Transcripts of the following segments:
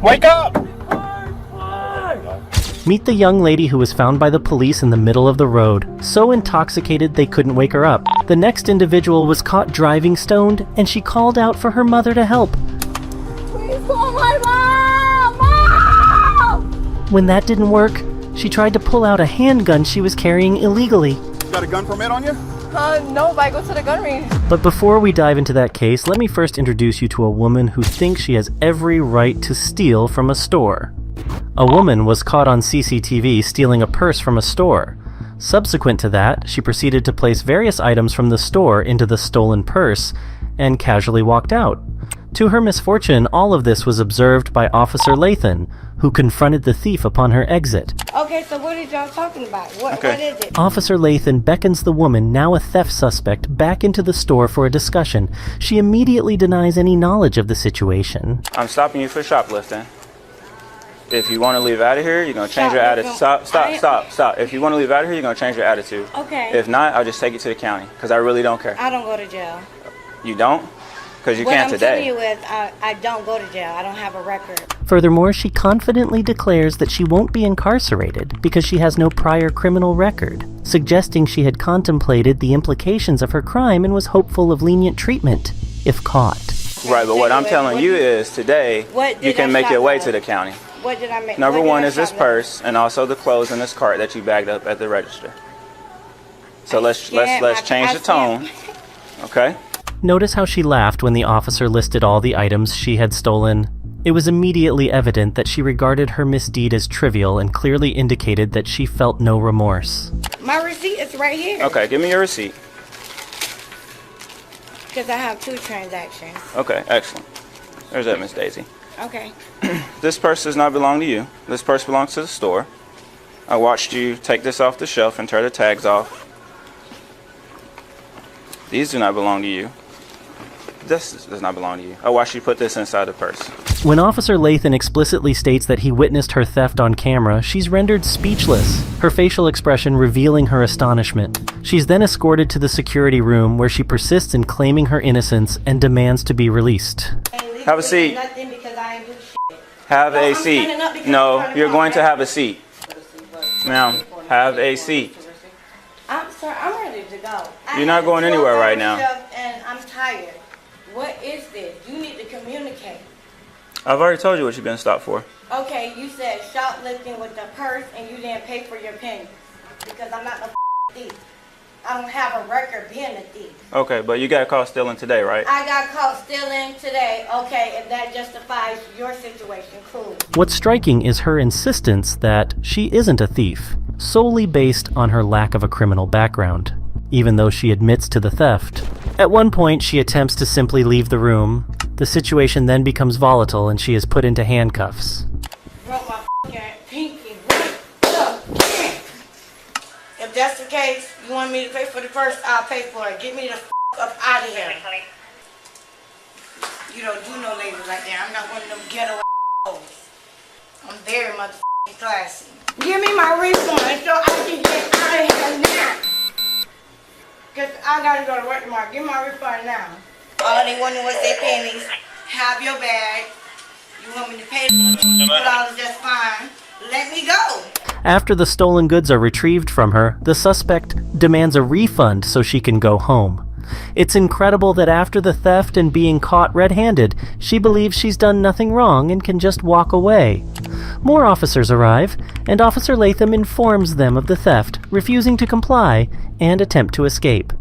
Wake up! Meet the young lady who was found by the police in the middle of the road, so intoxicated they couldn't wake her up. The next individual was caught driving stoned, and she called out for her mother to help. Please call my mom! Mom! When that didn't work, she tried to pull out a handgun she was carrying illegally. You got a gun permit on you? No, but I go to the gun range. But before we dive into that case, let me first introduce you to a woman who thinks she has every right to steal from a store. A woman was caught on CCTV stealing a purse from a store. Subsequent to that, she proceeded to place various items from the store into the stolen purse and casually walked out. To her misfortune, all of this was observed by Officer Lathan, who confronted the thief upon her exit. Okay, so what are y'all talking about? What is it? Officer Lathan beckons the woman, now a theft suspect, back into the store for a discussion. She immediately denies any knowledge of the situation. I'm stopping you for shoplifting. If you want to leave out of here, you're going to change your attitude. Stop. If you want to leave out of here, you're going to change your attitude. Okay. If not, I'll just take you to the county, because I really don't care. I don't go to jail. You don't? Because you can't today. What I'm telling you is I don't go to jail. I don't have a record. Furthermore, she confidently declares that she won't be incarcerated because she has no prior criminal record, suggesting she had contemplated the implications of her crime and was hopeful of lenient treatment if caught. Right, but what I'm telling you is today, you can make your way to the county. What did I make? Number one is this purse, and also the clothes in this cart that you bagged up at the register. So let's change the tone, okay? Notice how she laughed when the officer listed all the items she had stolen. It was immediately evident that she regarded her misdeed as trivial and clearly indicated that she felt no remorse. My receipt is right here. Okay, give me your receipt. Because I have 2 transactions. Okay, excellent. There's that, Miss Daisy. Okay. This purse does not belong to you. This purse belongs to the store. I watched you take this off the shelf and tear the tags off. These do not belong to you. This does not belong to you. I watched you put this inside the purse. When Officer Lathan explicitly states that he witnessed her theft on camera, she's rendered speechless, her facial expression revealing her astonishment. She's then escorted to the security room where she persists in claiming her innocence and demands to be released. Have a seat. Have a seat. No, you're going to have a seat. Ma'am, have a seat. I'm sorry, I'm ready to go. You're not going anywhere right now. And I'm tired. What is this? You need to communicate. I've already told you what you've been stopped for. Okay, you said shoplifting with the purse and you didn't pay for your pennies. Because I'm not a thief. I don't have a record being a thief. Okay, but you got caught stealing today, right? I got caught stealing today. Okay, if that justifies your situation, cool. What's striking is her insistence that she isn't a thief, solely based on her lack of a criminal background, even though she admits to the theft. At one point, she attempts to simply leave the room. The situation then becomes volatile and she is put into handcuffs. Broke my pinky right up. If that's the case, you want me to pay for the purse, I'll pay for it. Get me the up out of here. You don't do no ladies like that. I'm not one of them ghetto hoes. I'm very motherfucking classy. Give me my refund so I can get out of here now. Because I gotta go to work tomorrow. Give me my refund now. All they wanted was their pennies. Have your bag. You want me to pay $20, that's fine. Let me go. After the stolen goods are retrieved from her, the suspect demands a refund so she can go home. It's incredible that after the theft and being caught red-handed, she believes she's done nothing wrong and can just walk away. More officers arrive, and Officer Latham informs them of the theft, refusing to comply, and attempt to escape.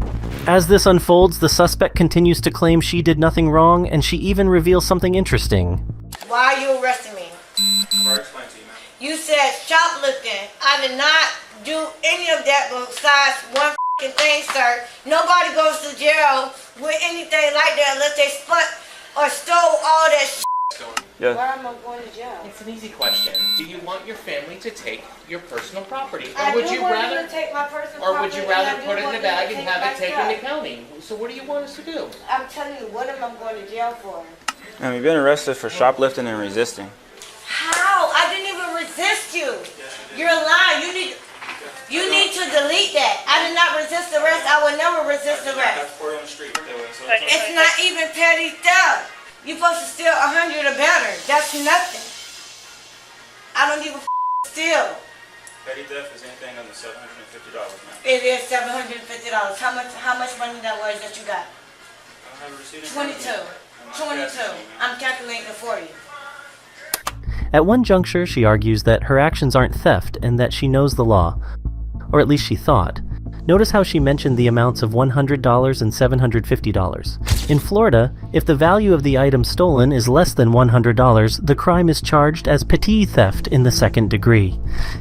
As this unfolds, the suspect continues to claim she did nothing wrong, and she even reveals something interesting. Why are you arresting me? I'll explain to you, ma'am. You said shoplifting. I did not do any of that besides one thing, sir. Nobody goes to jail with anything like that unless they split or stole all that shit. Yeah. Why am I going to jail? It's an easy question. Do you want your family to take your personal property? Or I would do you want rather them to take my personal or property. would you rather and I put do it in want a them bag to and take have my it taken stuff. to county? So what do you want us to do? I'm telling you, what am I going to jail for? You've been arrested for shoplifting and resisting. How? I didn't even resist you. You're lying. You need to delete that. I did not resist arrest. I will never resist arrest. It's not even petty theft. You're supposed to steal 100 or better. That's nothing. still. Petty theft is anything under $750, man. It is $750. How much money that was that you got? I have a receipt in front of 22. me. 22. I'm calculating it for you. At one juncture, she argues that her actions aren't theft and that she knows the law. Or at least she thought. Notice how she mentioned the amounts of $100 and $750. In Florida, if the value of the item stolen is less than $100, the crime is charged as petit theft in the second degree.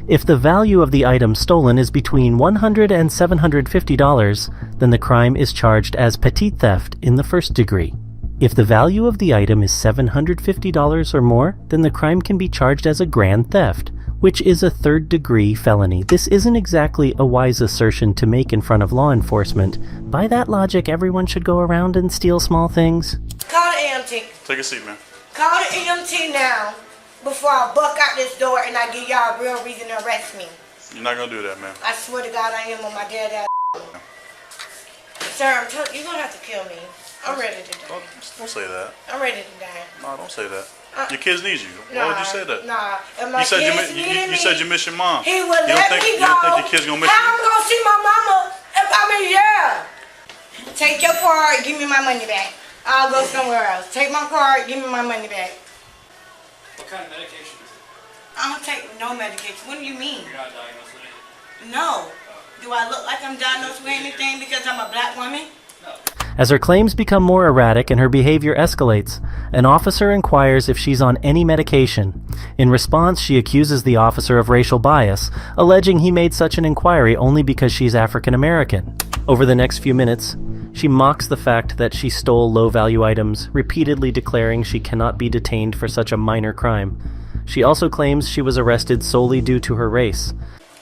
If the value of the item stolen is between $100 and $750, then the crime is charged as petit theft in the first degree. If the value of the item is $750 or more, then the crime can be charged as a grand theft, which is a third-degree felony. This isn't exactly a wise assertion to make in front of law enforcement. By that logic, everyone should go around and steal small things. Call the EMT. Take a seat, man. Call the EMT now before I buck out this door and I give y'all a real reason to arrest me. You're not gonna do that, man. I swear to God I am on my dead ass. Sir, you're gonna have to kill me. I'm ready to die. Don't say that. I'm ready to die. No, don't say that. Your kids need you. Why would you say that? Nah. If my You said kids you needed said me, you miss your mom. he would You don't let think me you go. don't think your kids gonna miss How you? I'm gonna see my mama if I'm in jail? Take your card, give me my money back. I'll go somewhere else. Take my card, give me my money back. What kind of medication is it? I don't take no medication. What do you mean? You're not diagnosed with it? No. Do I look like I'm diagnosed with anything because I'm a black woman? As her claims become more erratic and her behavior escalates, an officer inquires if she's on any medication. In response, she accuses the officer of racial bias, alleging he made such an inquiry only because she's African American. Over the next few minutes, she mocks the fact that she stole low-value items, repeatedly declaring she cannot be detained for such a minor crime. She also claims she was arrested solely due to her race.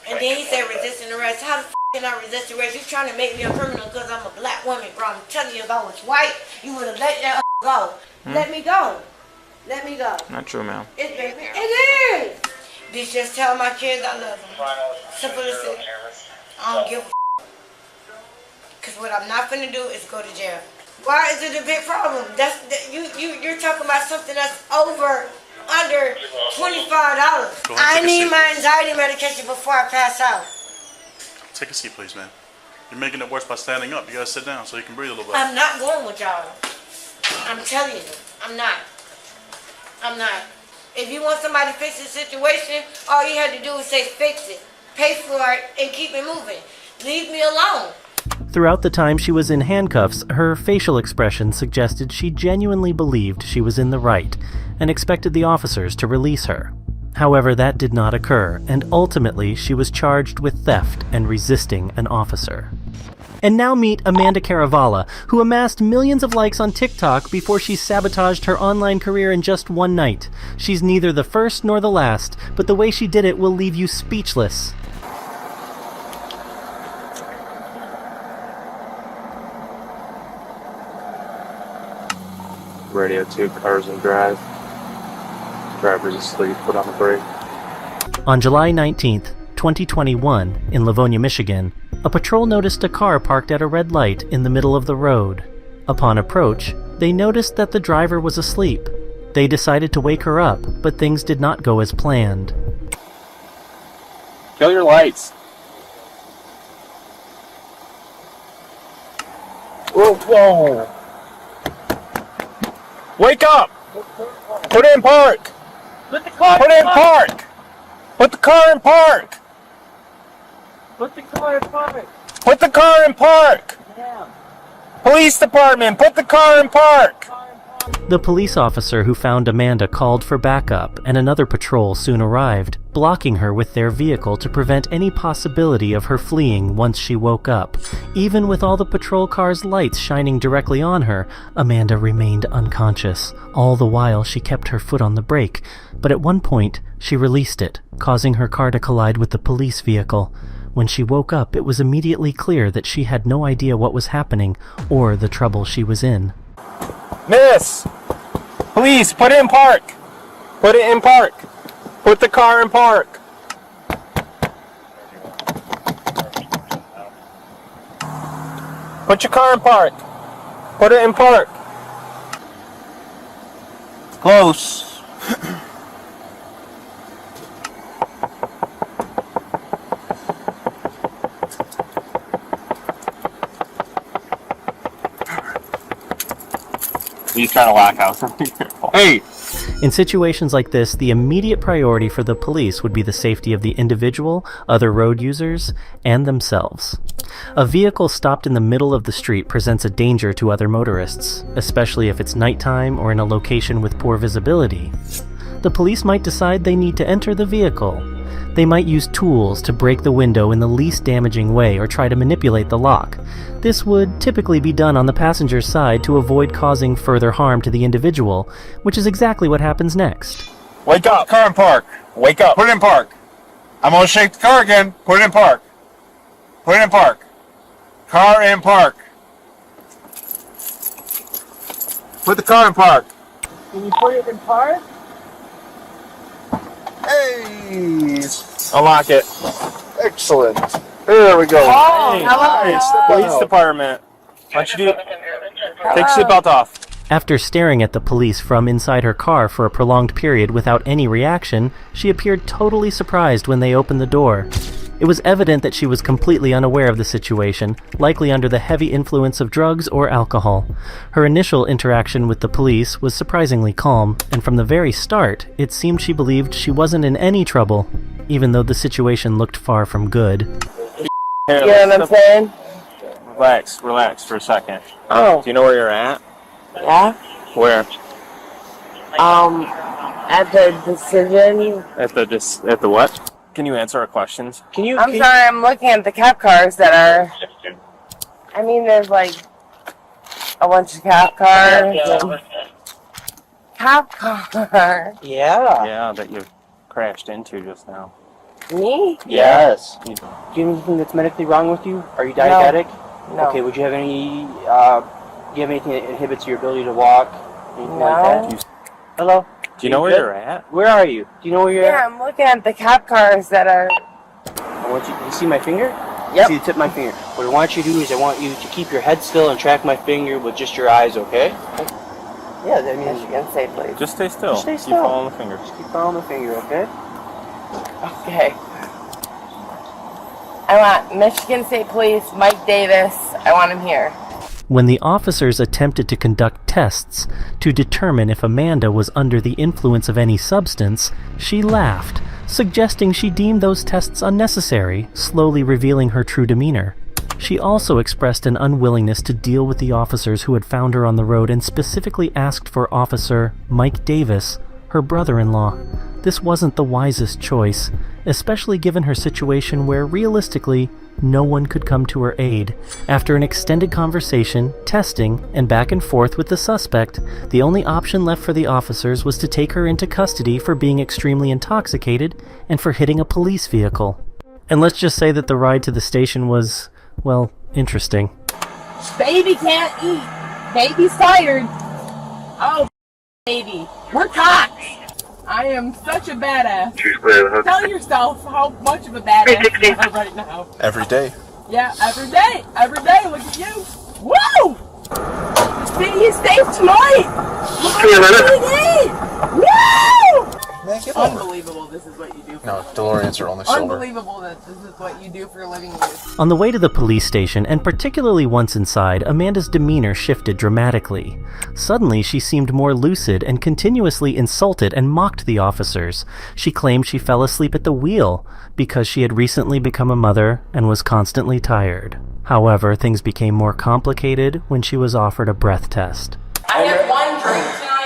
And then he said resisting arrest. How the can I resist arrest? You trying to make me a criminal because I'm a black woman, bro. I'm telling you, if I was white, you would have let that go. Let me go. Let me go. Not true, ma'am. It is. Bitch, just tell my kids I love them. Simple as that. I don't give a because what I'm not finna do is go to jail. Why is it a big problem? You're talking about something that's under $25. I need my anxiety medication before I pass out. Take a seat, please, man. You're making it worse by standing up. You gotta sit down so you can breathe a little bit. I'm not going with y'all. I'm telling you, I'm not. I'm not. If you want somebody to fix the situation, all you have to do is say fix it, pay for it, and keep it moving. Leave me alone. Throughout the time she was in handcuffs, her facial expression suggested she genuinely believed she was in the right and expected the officers to release her. However, that did not occur, and ultimately she was charged with theft and resisting an officer. And now meet Amanda Caravala, who amassed millions of likes on TikTok before she sabotaged her online career in just one night. She's neither the first nor the last, but the way she did it will leave you speechless. Radio 2, cars and drive. Driver's asleep, put on the brake. On July 19th, 2021, in Livonia, Michigan, a patrol noticed a car parked at a red light in the middle of the road. Upon approach, they noticed that the driver was asleep. They decided to wake her up, but things did not go as planned. Kill your lights. Whoa. Wake up! Put it in park! Put it in park! Put the car in park! Put the car in park. Put the car in park! Yeah. Police department, put the car in park! The police officer who found Amanda called for backup, and another patrol soon arrived, blocking her with their vehicle to prevent any possibility of her fleeing once she woke up. Even with all the patrol car's lights shining directly on her, Amanda remained unconscious. All the while, she kept her foot on the brake, but at one point, she released it, causing her car to collide with the police vehicle. When she woke up, it was immediately clear that she had no idea what was happening or the trouble she was in. Miss! Please, put it in park! Put it in park! Put the car in park! Put your car in park! Put it in park! Close! He's trying to lock out something. Hey! In situations like this, the immediate priority for the police would be the safety of the individual, other road users, and themselves. A vehicle stopped in the middle of the street presents a danger to other motorists, especially if it's nighttime or in a location with poor visibility. The police might decide they need to enter the vehicle. They might use tools to break the window in the least damaging way or try to manipulate the lock. This would typically be done on the passenger's side to avoid causing further harm to the individual, which is exactly what happens next. Wake up. Car in park. Wake up. Put it in park. I'm going to shake the car again. Put it in park. Put it in park. Car in park. Put the car in park. Can you put it in park? Hey. Unlock it. Excellent. There we go. Oh, Hey, hello. nice. Step Police out. department. Why don't you do? Take your seatbelt off. After staring at the police from inside her car for a prolonged period without any reaction, she appeared totally surprised when they opened the door. It was evident that she was completely unaware of the situation, likely under the heavy influence of drugs or alcohol. Her initial interaction with the police was surprisingly calm, and from the very start, it seemed she believed she wasn't in any trouble, even though the situation looked far from good. Here, You know what I'm saying? Relax for a second. Oh, Do you know where you're at? yeah? Where? At the decision. At the what? Can you answer our questions? I'm sorry, I'm looking at the cop cars that are. I mean, there's like a bunch of cop cars. Cop car. Yeah, that you crashed into just now. Me? Yes. You- Do you have anything that's medically wrong with you? Are you diabetic? No. Okay, would you have any, do you have anything that inhibits your ability to walk? Anything like No. that? Hello? Do you know where good? you're at? Where are you? Do you know where you're Yeah, I'm looking at the cop cars that are. I want you see my finger? Yep. See the tip of my finger. What I want you to do is I want you to keep your head still and track my finger with just your eyes, okay? Yeah, I mean, Michigan State Police. Just stay still. Just stay Keep still. following the fingers. keep following the finger, okay? Okay. I want Michigan State Police, Mike Davis. I want him here. When the officers attempted to conduct tests to determine if Amanda was under the influence of any substance, she laughed, suggesting she deemed those tests unnecessary, slowly revealing her true demeanor. She also expressed an unwillingness to deal with the officers who had found her on the road and specifically asked for Officer Mike Davis, her brother-in-law. This wasn't the wisest choice, especially given her situation where, realistically, no one could come to her aid. After an extended conversation, testing, and back and forth with the suspect, the only option left for the officers was to take her into custody for being extremely intoxicated and for hitting a police vehicle. And let's just say that the ride to the station was, well, interesting. Baby can't eat. Baby's tired. Oh, baby. We're cops. I am such a badass. Tell yourself how much of a badass you are right now. Every day. Yeah, every day. Every day. Look at you. Woo! See, you saved tonight. Look what you did. Woo! Man, get over. Unbelievable this is what you do. No, DeLorean's are on the shoulder. Unbelievable that this is what you do for a living. On the way to the police station, and particularly once inside, Amanda's demeanor shifted dramatically. Suddenly, she seemed more lucid and continuously insulted and mocked the officers. She claimed she fell asleep at the wheel because she had recently become a mother and was constantly tired. However, things became more complicated when she was offered a breath test. I had one drink tonight.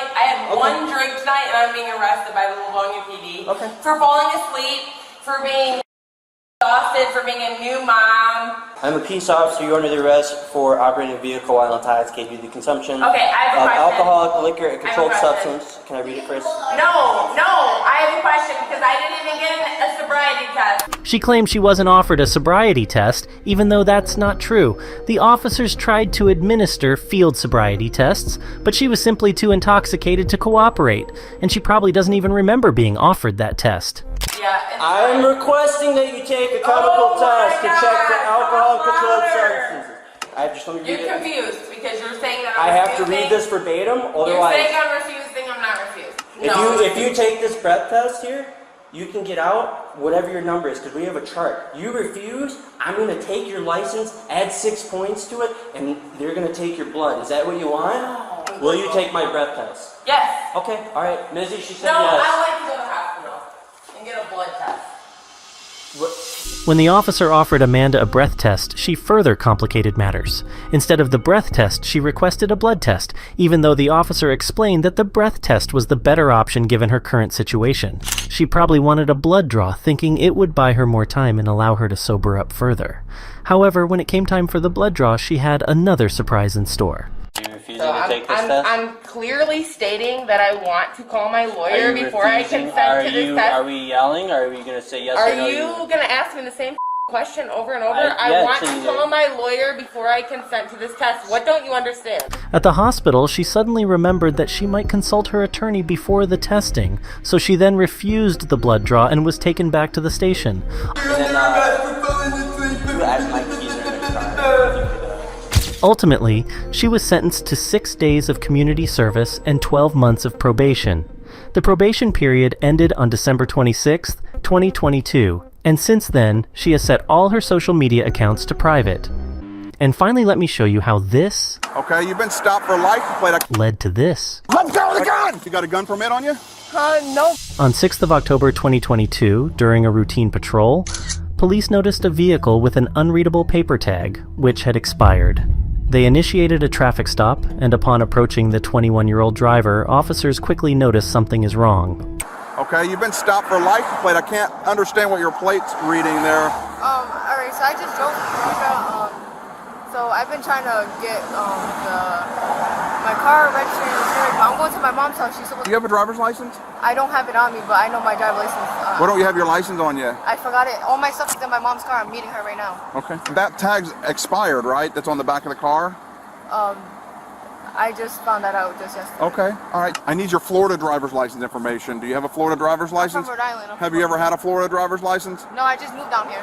One drink tonight, and I'm being arrested by the Livonia PD for falling asleep, for being exhausted, for being a new mom. I'm a peace officer. You're under the arrest for operating a vehicle while intoxicated due to the consumption Okay, I have a of question. alcoholic liquor, a controlled I have a question. substance. Can I read it first? No, I have a question because I didn't even get a sobriety test. She claimed she wasn't offered a sobriety test, even though that's not true. The officers tried to administer field sobriety tests, but she was simply too intoxicated to cooperate, and she probably doesn't even remember being offered that test. Yeah. I'm requesting that you take a chemical test to check for alcohol controlled substances. I just want to read You're it. confused because you're saying that I I'm have to read this verbatim, You're otherwise. saying I'm refusing, I'm not refused. If you take this breath test here, you can get out whatever your number is because we have a chart. You refuse, I'm going to take your license, add 6 points to it, and they're going to take your blood. Is that what you want? Will you take my breath test? Yes. Okay, alright. Mizzy, she said No, yes. I would like to go to the hospital and get a blood test. When the officer offered Amanda a breath test, she further complicated matters. Instead of the breath test, she requested a blood test, even though the officer explained that the breath test was the better option given her current situation. She probably wanted a blood draw, thinking it would buy her more time and allow her to sober up further. However, when it came time for the blood draw, she had another surprise in store. So I'm clearly stating that I want to call my lawyer before I consent to this test. Are we yelling, or are we going to say yes or no? Are you going to ask me the same question over and over? Yeah, I want to call my lawyer before I consent to this test. What don't you understand? At the hospital, she suddenly remembered that she might consult her attorney before the testing, so she then refused the blood draw and was taken back to the station. Ultimately, she was sentenced to 6 days of community service and 12 months of probation. The probation period ended on December 26, 2022, and since then, she has set all her social media accounts to private. And finally, let me show you how this Okay, you've been stopped for license plate. led to this. Let go of the gun! You got a gun permit on you? No. On 6th of October 2022, during a routine patrol, police noticed a vehicle with an unreadable paper tag, which had expired. They initiated a traffic stop, and upon approaching the 21-year-old driver, officers quickly noticed something is wrong. Okay, you've been stopped for license plate. I can't understand what your plate's reading there. Alright, so I just drove from Georgia, so I've been trying to get, my car registered and insured, but I'm going to my mom's house. She's supposed Do you have a driver's license? I don't have it on me, but I know my driver's license. Why don't you have your license on you? I forgot it. All my stuff is in my mom's car. I'm meeting her right now. Okay. That tag's expired, right? That's on the back of the car? I just found that out just yesterday. Okay, all right. I need your Florida driver's license information. Do you have a Florida driver's license? From Rhode Island. Have you ever had a Florida driver's license? No, I just moved down here.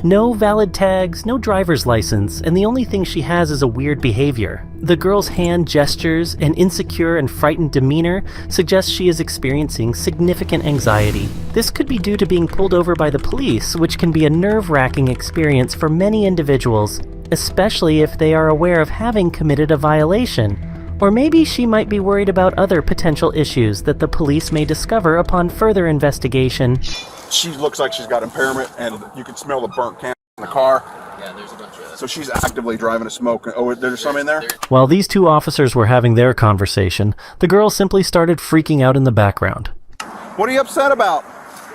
No valid tags, no driver's license, and the only thing she has is a weird behavior. The girl's hand gestures and insecure and frightened demeanor suggest she is experiencing significant anxiety. This could be due to being pulled over by the police, which can be a nerve-wracking experience for many individuals, especially if they are aware of having committed a violation. Or maybe she might be worried about other potential issues that the police may discover upon further investigation. She looks like she's got impairment, and you can smell the burnt can in the car. Yeah, there's a bunch of that. So she's actively driving a smoke. Oh, there's some in there? While these two officers were having their conversation, the girl simply started freaking out in the background. What are you upset about?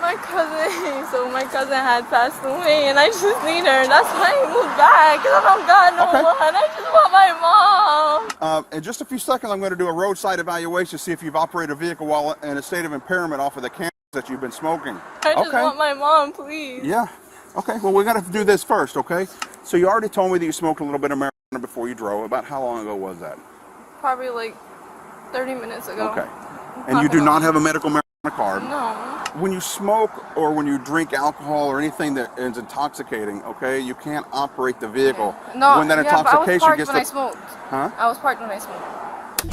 My cousin. So my cousin had passed away, and I just need her. That's why I moved back, because I don't got no one. I just want my mom. In just a few seconds, I'm going to do a roadside evaluation to see if you've operated a vehicle while in a state of impairment off of the cans that you've been smoking. I just want my mom, please. Yeah. Okay, well, we're going to have to do this first, okay? So you already told me that you smoked a little bit of marijuana before you drove. About how long ago was that? Probably like 30 minutes ago. Okay. And you do not have a medical marijuana card? No. When you smoke or when you drink alcohol or anything that is intoxicating, okay, you can't operate the vehicle. No, when that but I was intoxication parked gets when I smoked. Huh? I was parked when I smoked.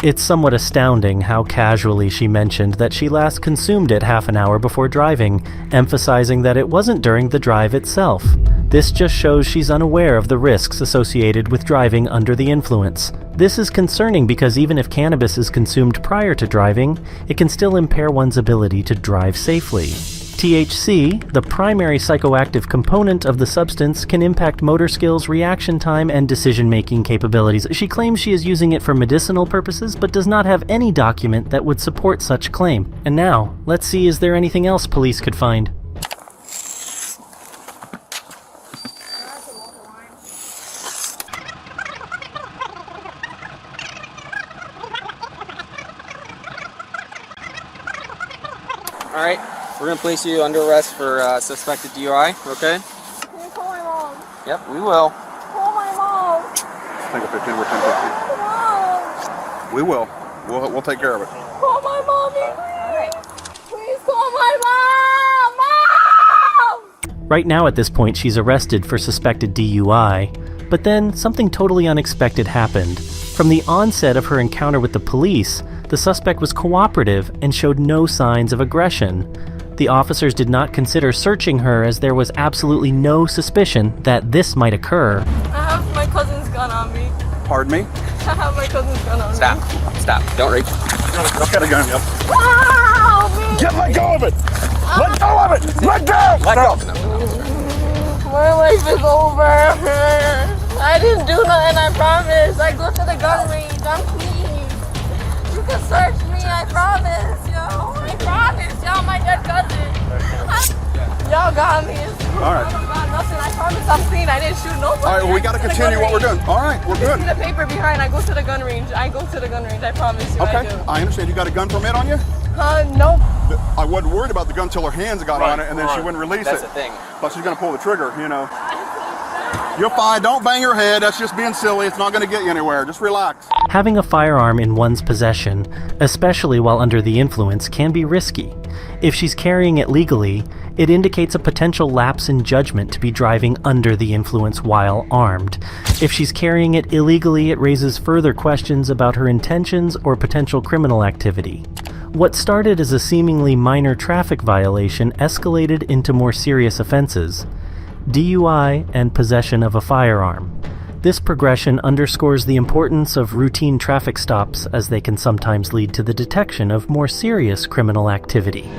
It's somewhat astounding how casually she mentioned that she last consumed it half an hour before driving, emphasizing that it wasn't during the drive itself. This just shows she's unaware of the risks associated with driving under the influence. This is concerning because even if cannabis is consumed prior to driving, it can still impair one's ability to drive safely. THC, the primary psychoactive component of the substance, can impact motor skills, reaction time, and decision-making capabilities. She claims she is using it for medicinal purposes, but does not have any document that would support such claim. And now, let's see, is there anything else police could find? Alright, we're going to place you under arrest for suspected DUI, okay? Can you call my mom? Yep, we will. Call my mom. Think of 15, we're 10, 15. Mom. We will. We'll take care of it. Call my mommy, please. Please call my mom. Right now at this point she's arrested for suspected DUI, but then something totally unexpected happened. From the onset of her encounter with the police, the suspect was cooperative and showed no signs of aggression. The officers did not consider searching her as there was absolutely no suspicion that this might occur. I have my cousin's gun on me. Pardon me? I have my cousin's gun on me. Stop. Don't reach. Don't get a gun, yep. Wow, man. Let go of it! Let go of it! Let go! Let go. My life is over. I didn't do nothing, I promise. I go to the gun range. I'm clean. You can search me, I promise, yo. I promise, y'all, my dead cousin. Y'all got me. All right. I don't got nothing. I promise I'm clean. I didn't shoot nobody. All right, well, we got to continue what we're doing. All right, we're Just good. see the paper behind. I go to the gun range. I promise you, I Okay, do. I understand. You got a gun permit on you? Nope. I wasn't worried about the gun till her hands got on it, and then she wouldn't release That's it. the thing. But she's gonna pull the trigger, you know. You're fine. Don't bang your head. That's just being silly. It's not gonna get you anywhere. Just relax. Having a firearm in one's possession, especially while under the influence, can be risky. If she's carrying it legally, it indicates a potential lapse in judgment to be driving under the influence while armed. If she's carrying it illegally, it raises further questions about her intentions or potential criminal activity. What started as a seemingly minor traffic violation escalated into more serious offenses: DUI and possession of a firearm. This progression underscores the importance of routine traffic stops, as they can sometimes lead to the detection of more serious criminal activity.